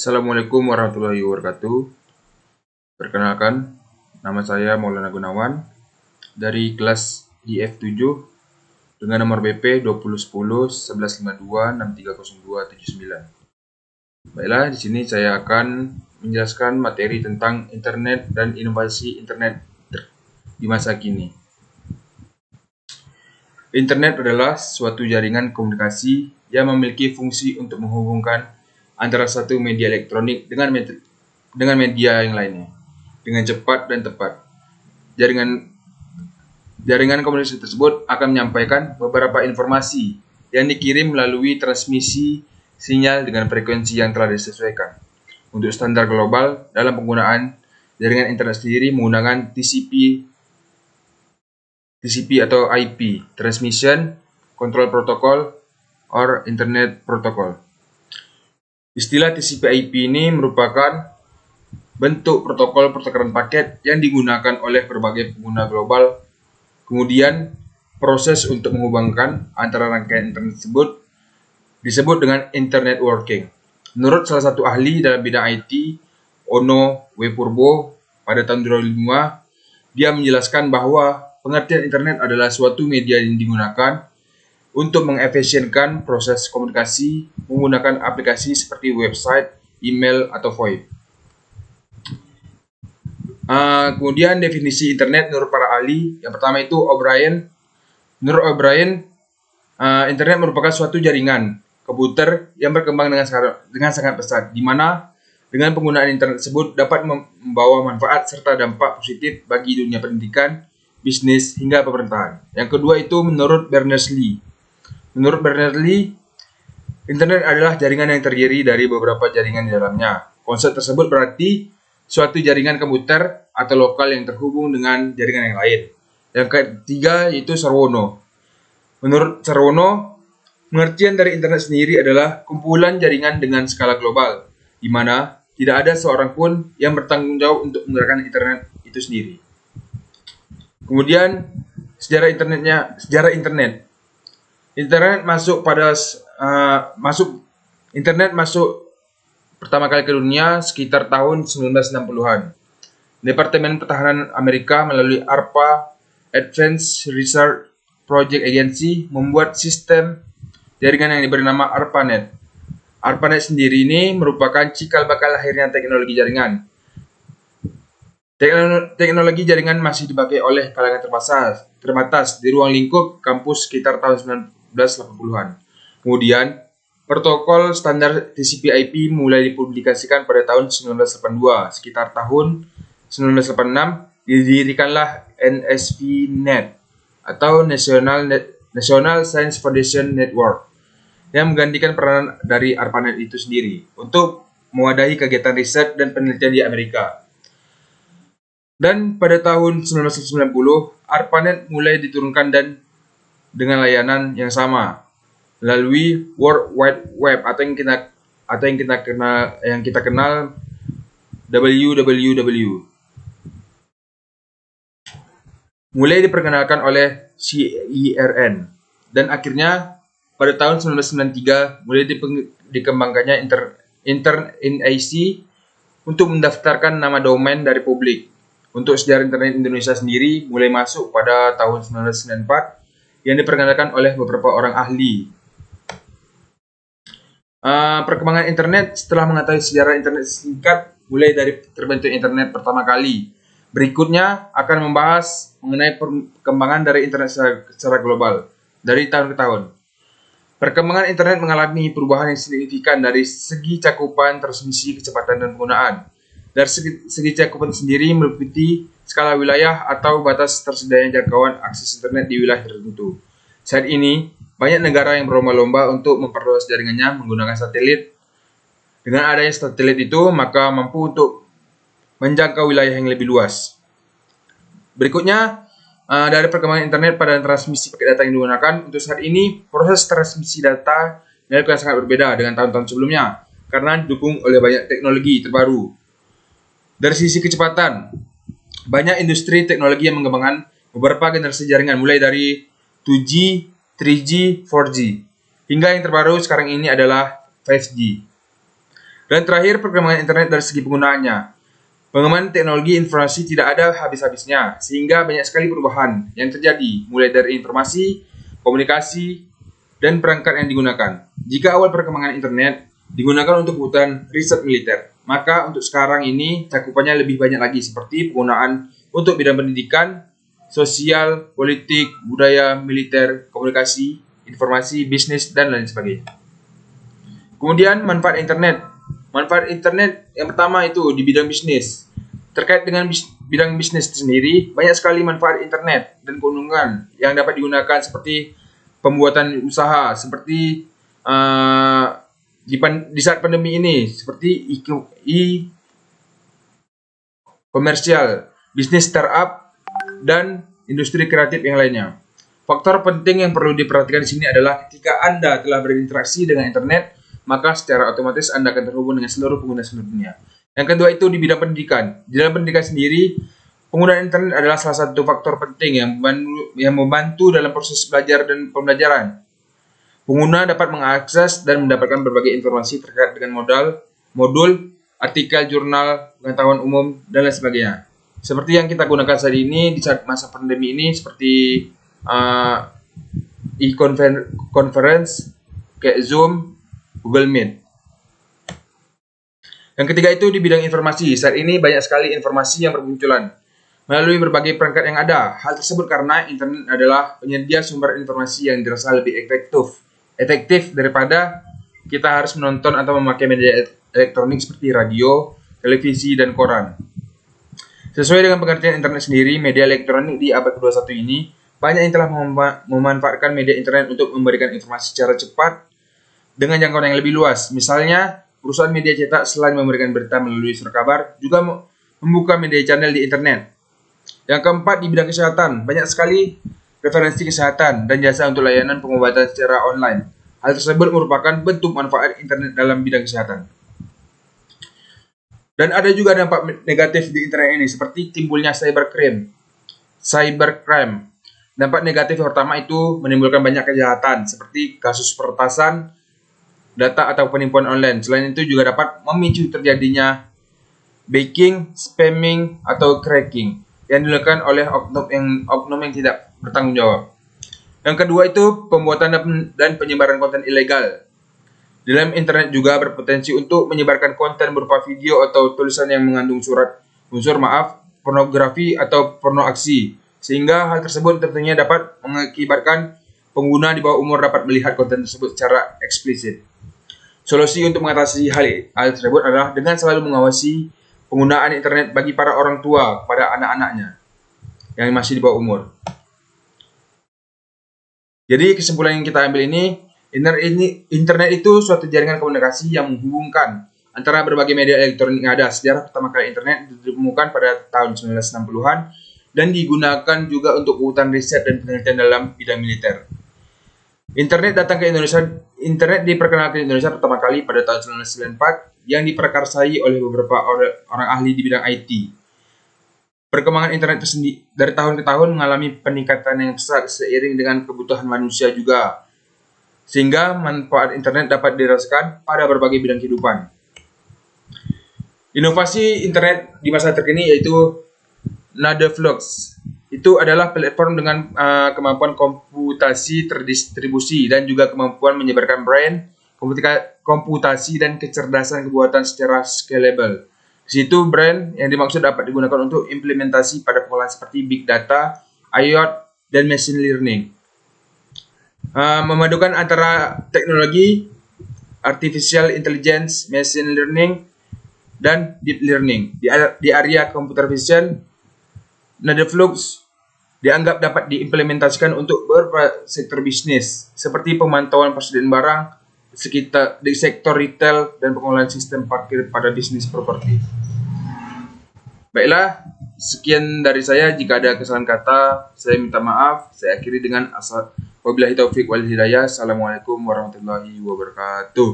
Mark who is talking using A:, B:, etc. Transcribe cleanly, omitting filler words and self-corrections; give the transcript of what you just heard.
A: Assalamualaikum warahmatullahi wabarakatuh. Perkenalkan, nama saya Maulana Gunawan dari kelas IF7 dengan nomor BP 2010 1152 630279. Baiklah, di sini saya akan menjelaskan materi tentang internet dan inovasi internet di masa kini. Internet adalah suatu jaringan komunikasi yang memiliki fungsi untuk menghubungkan antara satu media elektronik dengan media yang lainnya dengan cepat dan tepat. Jaringan komunikasi tersebut akan menyampaikan beberapa informasi yang dikirim melalui transmisi sinyal dengan frekuensi yang telah disesuaikan. Untuk standar global dalam penggunaan jaringan internet sendiri menggunakan TCP atau IP, Transmission Control Protocol or Internet Protocol. Istilah TCP/IP ini merupakan bentuk protokol pertukaran paket yang digunakan oleh berbagai pengguna global. Kemudian, proses untuk menghubungkan antara rangkaian internet tersebut disebut dengan Internet Working. Menurut salah satu ahli dalam bidang IT, Ono W. Purbo, pada tahun 2005, dia menjelaskan bahwa pengertian internet adalah suatu media yang digunakan untuk mengefisienkan proses komunikasi menggunakan aplikasi seperti website, email, atau VoIP. Kemudian definisi internet menurut para ahli, yang pertama itu O'Brien. Menurut O'Brien, internet merupakan suatu jaringan komputer yang berkembang dengan sangat pesat, di mana dengan penggunaan internet tersebut dapat membawa manfaat serta dampak positif bagi dunia pendidikan, bisnis, hingga pemerintahan. Yang kedua itu menurut Berners-Lee. Menurut Berners-Lee, internet adalah jaringan yang terdiri dari beberapa jaringan di dalamnya. Konsep tersebut berarti suatu jaringan komputer atau lokal yang terhubung dengan jaringan yang lain. Yang ketiga yaitu Sarwono. Menurut Sarwono, pengertian dari internet sendiri adalah kumpulan jaringan dengan skala global, di mana tidak ada seorang pun yang bertanggung jawab untuk menggerakkan internet itu sendiri. Kemudian sejarah internet. Internet masuk pertama kali ke dunia sekitar tahun 1960-an. Departemen Pertahanan Amerika melalui ARPA, Advanced Research Project Agency, membuat sistem jaringan yang diberi nama ARPANET. ARPANET sendiri ini merupakan cikal bakal lahirnya teknologi jaringan. Teknologi jaringan masih dipakai oleh kalangan terbatas di ruang lingkup kampus sekitar tahun 1980-an. Kemudian, protokol standar TCP/IP mulai dipublikasikan pada tahun 1982. Sekitar tahun 1986, didirikanlah NSVNet atau National Science Foundation Network yang menggantikan peranan dari ARPANET itu sendiri untuk mewadahi kegiatan riset dan penelitian di Amerika. Dan pada tahun 1990, ARPANET mulai diturunkan dan dengan layanan yang sama melalui World Wide Web atau yang kita kenal WWW. Mulai diperkenalkan oleh CERN dan akhirnya pada tahun 1993 mulai dikembangkannya InterNAC untuk mendaftarkan nama domain dari publik. Untuk sejarah internet Indonesia sendiri mulai masuk pada tahun 1994 yang diperkenalkan oleh beberapa orang ahli. Perkembangan internet setelah mengetahui sejarah internet singkat mulai dari terbentuk internet pertama kali. Berikutnya akan membahas mengenai perkembangan dari internet secara global dari tahun ke tahun. Perkembangan internet mengalami perubahan yang signifikan dari segi cakupan, transmisi, kecepatan, dan penggunaan. Dari segi cakupan sendiri meliputi skala wilayah atau batas tersedianya jangkauan akses internet di wilayah tertentu. Saat ini, banyak negara yang berlomba-lomba untuk memperluas jaringannya menggunakan satelit. Dengan adanya satelit itu, maka mampu untuk menjangkau wilayah yang lebih luas. Berikutnya, dari perkembangan internet pada transmisi paket data yang digunakan, untuk saat ini, proses transmisi data dilakukan sangat berbeda dengan tahun-tahun sebelumnya, karena didukung oleh banyak teknologi terbaru. Dari sisi kecepatan, banyak industri teknologi yang mengembangkan beberapa generasi jaringan mulai dari 2G, 3G, 4G, hingga yang terbaru sekarang ini adalah 5G. Dan terakhir, perkembangan internet dari segi penggunaannya. Pengembangan teknologi informasi tidak ada habis-habisnya, sehingga banyak sekali perubahan yang terjadi, mulai dari informasi, komunikasi, dan perangkat yang digunakan. Jika awal perkembangan internet digunakan untuk kebutuhan riset militer, maka untuk sekarang ini cakupannya lebih banyak lagi, seperti penggunaan untuk bidang pendidikan, sosial, politik, budaya, militer, komunikasi, informasi, bisnis, dan lain sebagainya. Kemudian manfaat internet. Manfaat internet yang pertama itu di bidang bisnis. Terkait dengan bidang bisnis sendiri, banyak sekali manfaat internet dan keuntungan yang dapat digunakan seperti pembuatan usaha, seperti di saat pandemi ini, seperti komersial, bisnis startup, dan industri kreatif yang lainnya. Faktor penting yang perlu diperhatikan di sini adalah ketika Anda telah berinteraksi dengan internet, maka secara otomatis Anda akan terhubung dengan seluruh pengguna seluruh dunia. Yang kedua itu di bidang pendidikan. Di dalam pendidikan sendiri, penggunaan internet adalah salah satu faktor penting yang membantu dalam proses belajar dan pembelajaran. Pengguna dapat mengakses dan mendapatkan berbagai informasi terkait dengan modul, artikel, jurnal, pengetahuan umum, dan lain sebagainya. Seperti yang kita gunakan saat ini di saat masa pandemi ini, seperti e-conference, kayak Zoom, Google Meet. Yang ketiga itu di bidang informasi. Saat ini banyak sekali informasi yang bermunculan melalui berbagai perangkat yang ada. Hal tersebut karena internet adalah penyedia sumber informasi yang dirasa lebih efektif daripada kita harus menonton atau memakai media elektronik seperti radio, televisi, dan koran. Sesuai dengan pengertian internet sendiri, media elektronik di abad ke-21 ini banyak yang telah memanfaatkan media internet untuk memberikan informasi secara cepat dengan jangkauan yang lebih luas. Misalnya, perusahaan media cetak selain memberikan berita melalui surat kabar, juga membuka media channel di internet. Yang keempat, di bidang kesehatan, banyak sekali referensi kesehatan dan jasa untuk layanan pengobatan secara online. Hal tersebut merupakan bentuk manfaat internet dalam bidang kesehatan. Dan ada juga dampak negatif di internet ini, seperti timbulnya cybercrime. Dampak negatif yang pertama itu menimbulkan banyak kejahatan, seperti kasus peretasan data atau penipuan online. Selain itu juga dapat memicu terjadinya baking, spamming, atau cracking yang dilakukan oleh oknum yang tidak bertanggung jawab. Yang kedua itu pembuatan dan penyebaran konten ilegal. Di dalam internet juga berpotensi untuk menyebarkan konten berupa video atau tulisan yang mengandung unsur pornografi atau porno aksi, sehingga hal tersebut tentunya dapat mengakibatkan pengguna di bawah umur dapat melihat konten tersebut secara eksplisit. Solusi untuk mengatasi hal tersebut adalah dengan selalu mengawasi penggunaan internet bagi para orang tua kepada anak-anaknya yang masih di bawah umur. Jadi kesimpulan yang kita ambil ini, internet itu suatu jaringan komunikasi yang menghubungkan antara berbagai media elektronik yang ada. Sejarah pertama kali internet ditemukan pada tahun 1960-an dan digunakan juga untuk kebutuhan riset dan penelitian dalam bidang militer. Internet diperkenalkan di Indonesia pertama kali pada tahun 1994 yang diprakarsai oleh beberapa orang ahli di bidang IT. Perkembangan internet dari tahun ke tahun mengalami peningkatan yang besar seiring dengan kebutuhan manusia juga, sehingga manfaat internet dapat dirasakan pada berbagai bidang kehidupan. Inovasi internet di masa terkini yaitu NADAFlux. Itu adalah platform dengan kemampuan komputasi terdistribusi dan juga kemampuan menyebarkan brain, komputasi dan kecerdasan kebuatan secara scalable. Di situ brain yang dimaksud dapat digunakan untuk implementasi pada pengolahan seperti big data, IoT, dan machine learning. Memadukan antara teknologi artificial intelligence, machine learning, dan deep learning. Di area computer vision, NADAFlux dianggap dapat diimplementasikan untuk beberapa sektor bisnis, seperti pemantauan persediaan barang di sektor retail dan pengolahan sistem parkir pada bisnis properti. Baiklah, sekian dari saya. Jika ada kesalahan kata, saya minta maaf. Saya akhiri dengan wabillahi taufiq wal hidayah. Assalamualaikum warahmatullahi wabarakatuh.